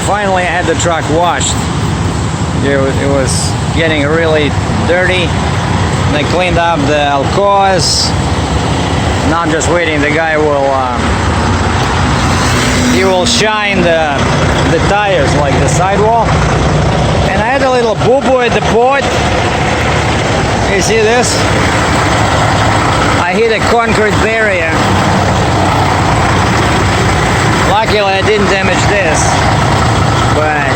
finally I had the truck washed. It was getting really dirty. And I cleaned up the Alcoas. Now I'm just waiting. The guy will he will shine the tires, like the sidewall. And I had a little boo-boo at the port. You see this? I hit a concrete barrier. Luckily I didn't damage this, but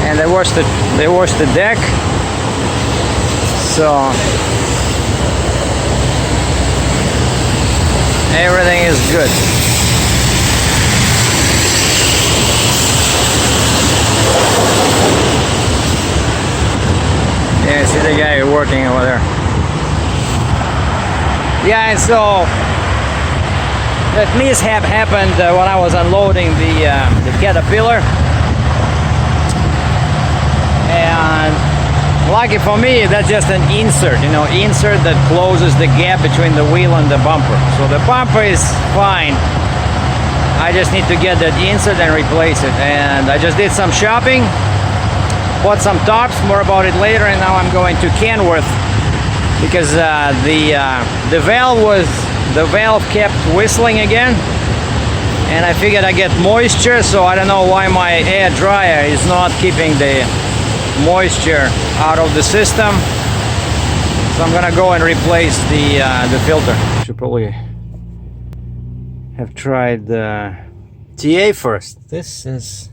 and they washed the deck, so everything is good. Yeah, see the guy working over there. Yeah, and so that mishap happened when I was unloading the Caterpillar. And lucky for me, that's just an insert, you know, insert that closes the gap between the wheel and the bumper. So the bumper is fine. I just need to get that insert and replace it. And I just did some shopping, bought some tops, more about it later. And now I'm going to Kenworth because the valve kept whistling again. And I figured I get moisture, so I don't know why my air dryer is not keeping the moisture out of the system. So I'm gonna go and replace the filter. Should probably have tried the TA first. This is,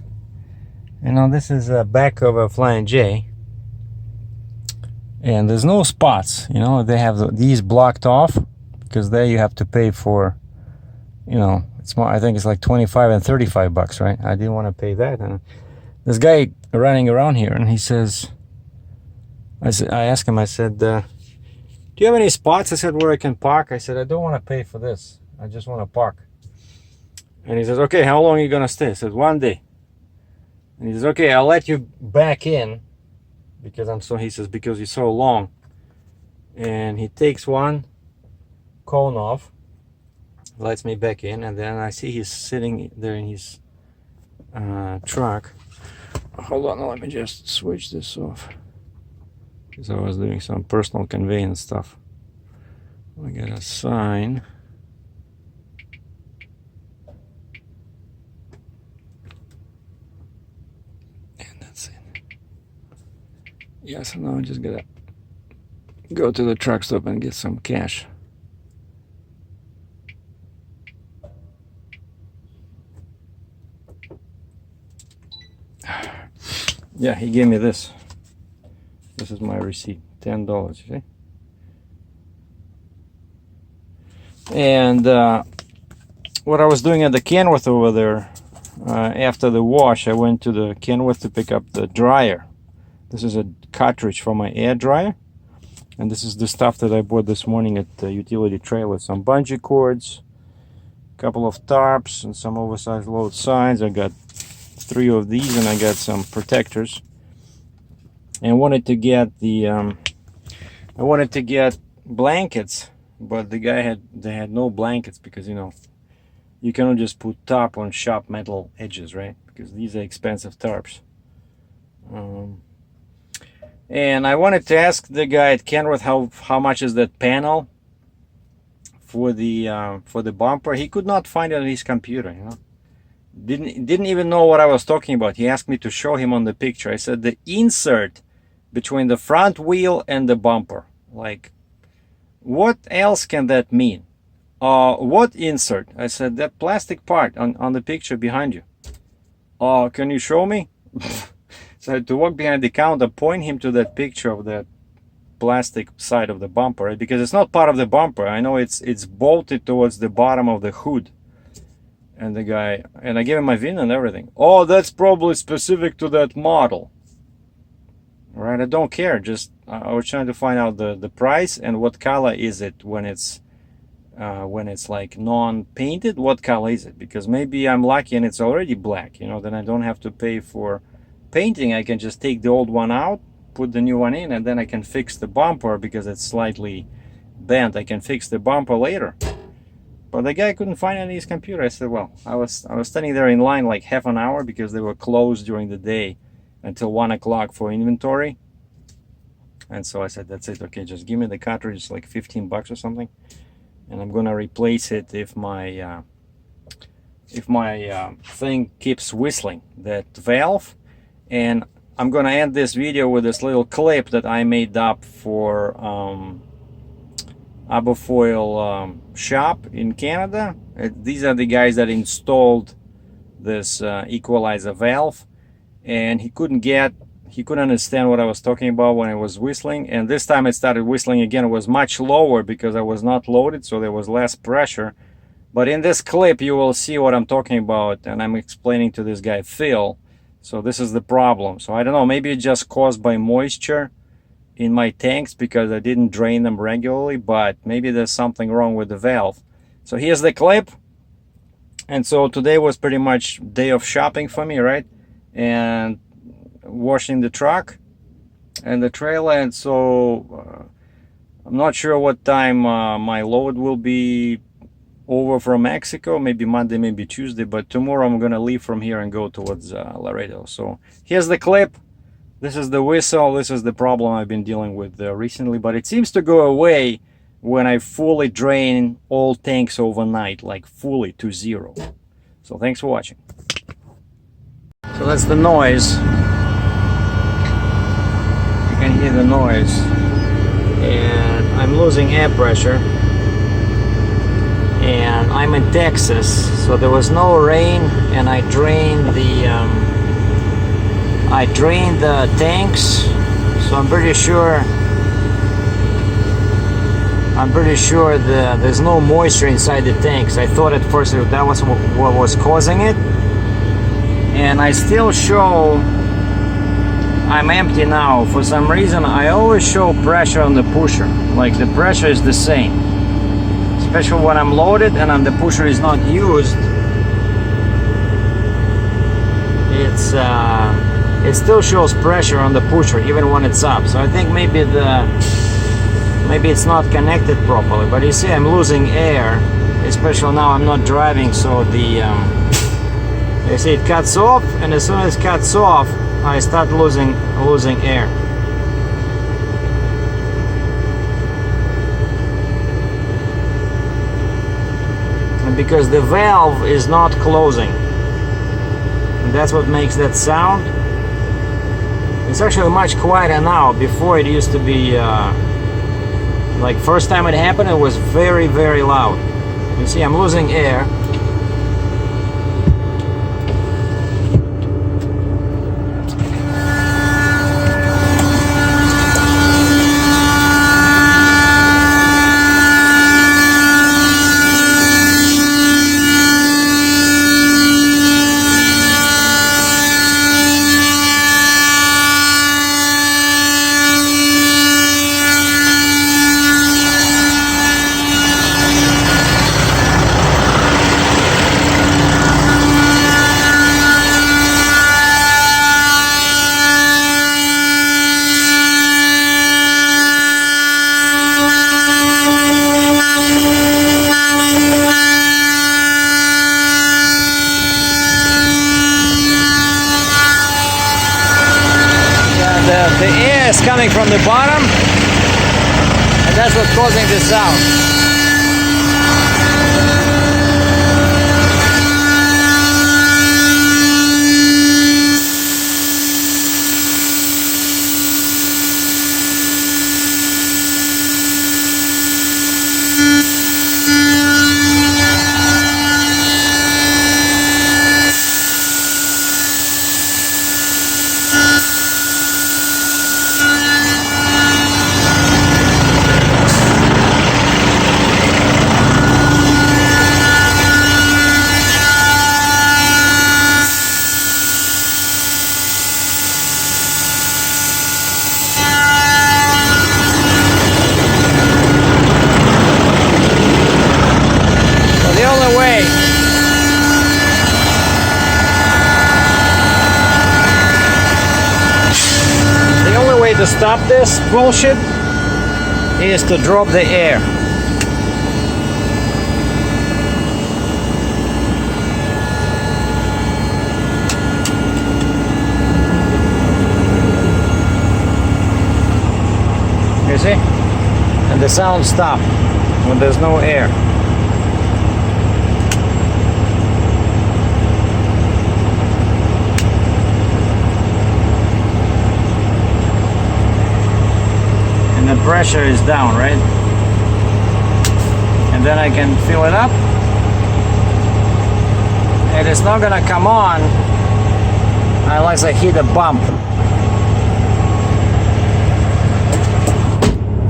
you know, this is a back of a Flying J, and there's no spots. You know, they have these blocked off because there you have to pay for, you know, it's more. I think it's like 25 and 35 bucks, right? I didn't want to pay that. And this guy running around here, and he says, I asked him, I said, do you have any spots? I said, where I can park? I said, I don't want to pay for this. I just want to park. And he says, okay, how long are you going to stay? I said, 1 day. And he says, okay, I'll let you back in because he says, because you're so long. And he takes one cone off, lets me back in, and then I see he's sitting there in his truck. Hold on, let me just switch this off because I was doing some personal conveyance stuff. I got a sign. And that's it. Yeah, so now I just gotta go to the truck stop and get some cash. Yeah, he gave me this. This is my receipt, $10, you see? And what I was doing at the Kenworth over there, after the wash, I went to the Kenworth to pick up the dryer. This is a cartridge for my air dryer. And this is the stuff that I bought this morning at the utility trailer. Some bungee cords, a couple of tarps, and some oversized load signs. I got 3 of these, and I got some protectors. And wanted to get the I wanted to get blankets, but the guy had no blankets because, you know, you cannot just put tarp on sharp metal edges, right? Because these are expensive tarps. And I wanted to ask the guy at Kenworth how much is that panel for the bumper. He could not find it on his computer, you know. Didn't even know what I was talking about. He asked me to show him on the picture. I said the insert between the front wheel and the bumper. Like, what else can that mean? What insert? I said that plastic part on the picture behind you. Can you show me? So I had to walk behind the counter, point him to that picture of that plastic side of the bumper, right? Because it's not part of the bumper. I know it's bolted towards the bottom of the hood. And the guy, and I gave him my VIN and everything. Oh, that's probably specific to that model. Right, I don't care. Just I was trying to find out the price and what color is it when it's like non-painted. What color is it? Because maybe I'm lucky and it's already black. You know, then I don't have to pay for painting. I can just take the old one out, put the new one in, and then I can fix the bumper because it's slightly bent. I can fix the bumper later. But the guy couldn't find it on his computer. I said, well, I was standing there in line like half an hour because they were closed during the day until 1 o'clock for inventory. And so I said, that's it. Okay, just give me the cartridge, like 15 bucks or something, and I'm gonna replace it if my thing keeps whistling, that valve. And I'm gonna end this video with this little clip that I made up for Aberfoyle shop in Canada. These are the guys that installed this equalizer valve, and he couldn't understand what I was talking about when it was whistling. And this time it started whistling again. It was much lower because I was not loaded, so there was less pressure. But in this clip you will see what I'm talking about, and I'm explaining to this guy Phil. So this is the problem. So I don't know, maybe it's just caused by moisture in my tanks because I didn't drain them regularly, but maybe there's something wrong with the valve. So here's the clip. And so today was pretty much day of shopping for me, right? And washing the truck and the trailer. And so I'm not sure what time my load will be over from Mexico, maybe Monday, maybe Tuesday, but tomorrow I'm gonna leave from here and go towards Laredo. So here's the clip. This is the whistle. This is the problem I've been dealing with recently, but it seems to go away when I fully drain all tanks overnight, like fully to zero. So thanks for watching. So that's the noise. You can hear the noise, and I'm losing air pressure. And I'm in Texas, so there was no rain, and I drained the tanks. So I'm pretty sure there's no moisture inside the tanks. I thought at first that was what was causing it, and I still show I'm empty now. For some reason I always show pressure on the pusher, like the pressure is the same, especially when I'm loaded and the pusher is not used. It still shows pressure on the pusher even when it's up. So I think maybe it's not connected properly. But you see, I'm losing air, especially now I'm not driving. So you see it cuts off, and as soon as it cuts off, I start losing air. Because the valve is not closing, and that's what makes that sound. It's actually much quieter now. Before it used to be like first time it happened, it was very, very loud. You see, I'm losing air. The air is coming from the bottom, and that's what's causing this sound. to stop this bullshit is to drop the air. You see? And the sound stops when there's no air. And the pressure is down, right? And then I can fill it up. And it's not gonna come on unless I hit a bump.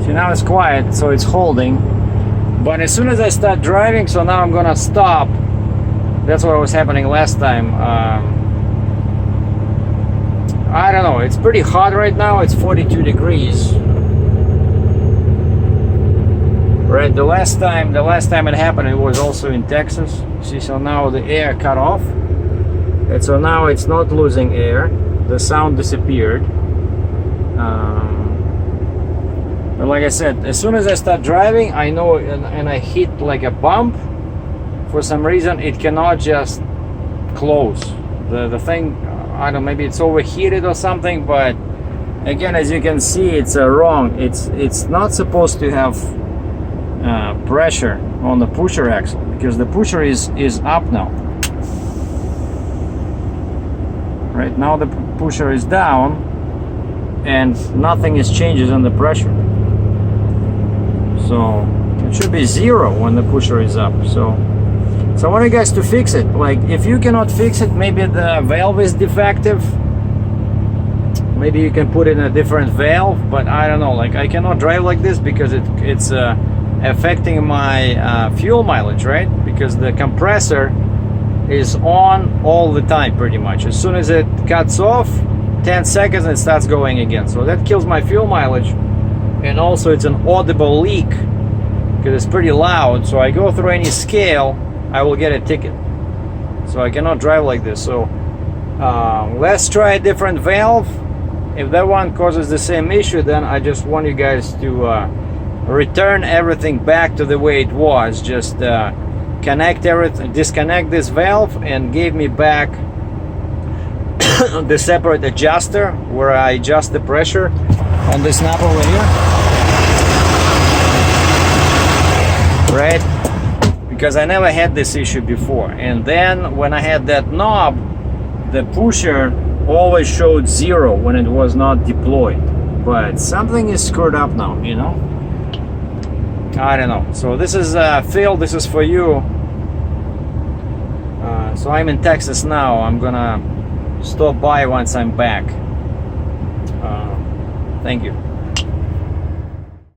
See, now it's quiet, so it's holding. But as soon as I start driving, so now I'm gonna stop. That's what was happening last time. I don't know, it's pretty hot right now. It's 42 degrees. Right, the last time it happened, it was also in Texas. See, so now the air cut off. And so now it's not losing air. The sound disappeared. But like I said, as soon as I start driving, I know, and I hit like a bump, for some reason it cannot just close. The thing, I don't know, maybe it's overheated or something, but again, as you can see, it's wrong. It's not supposed to have pressure on the pusher axle, because the pusher is up now. Right now the pusher is down and nothing is changes on the pressure. So it should be 0 when the pusher is up. So I want you guys to fix it. Like, if you cannot fix it, maybe the valve is defective. Maybe you can put in a different valve, but I don't know. Like, I cannot drive like this because it's affecting my fuel mileage, right? Because the compressor is on all the time pretty much. As soon as it cuts off, 10 seconds, it starts going again. So that kills my fuel mileage. And also it's an audible leak because it's pretty loud. So I go through any scale, I will get a ticket. So I cannot drive like this. So let's try a different valve. If that one causes the same issue, then I just want you guys to return everything back to the way it was. Just connect everything, disconnect this valve, and give me back the separate adjuster where I adjust the pressure on this knob over here. Right? Because I never had this issue before. And then when I had that knob, the pusher always showed 0 when it was not deployed. But something is screwed up now, you know? I don't know. So this is Phil, this is for you. So I'm in Texas now. I'm gonna stop by once I'm back. Thank you.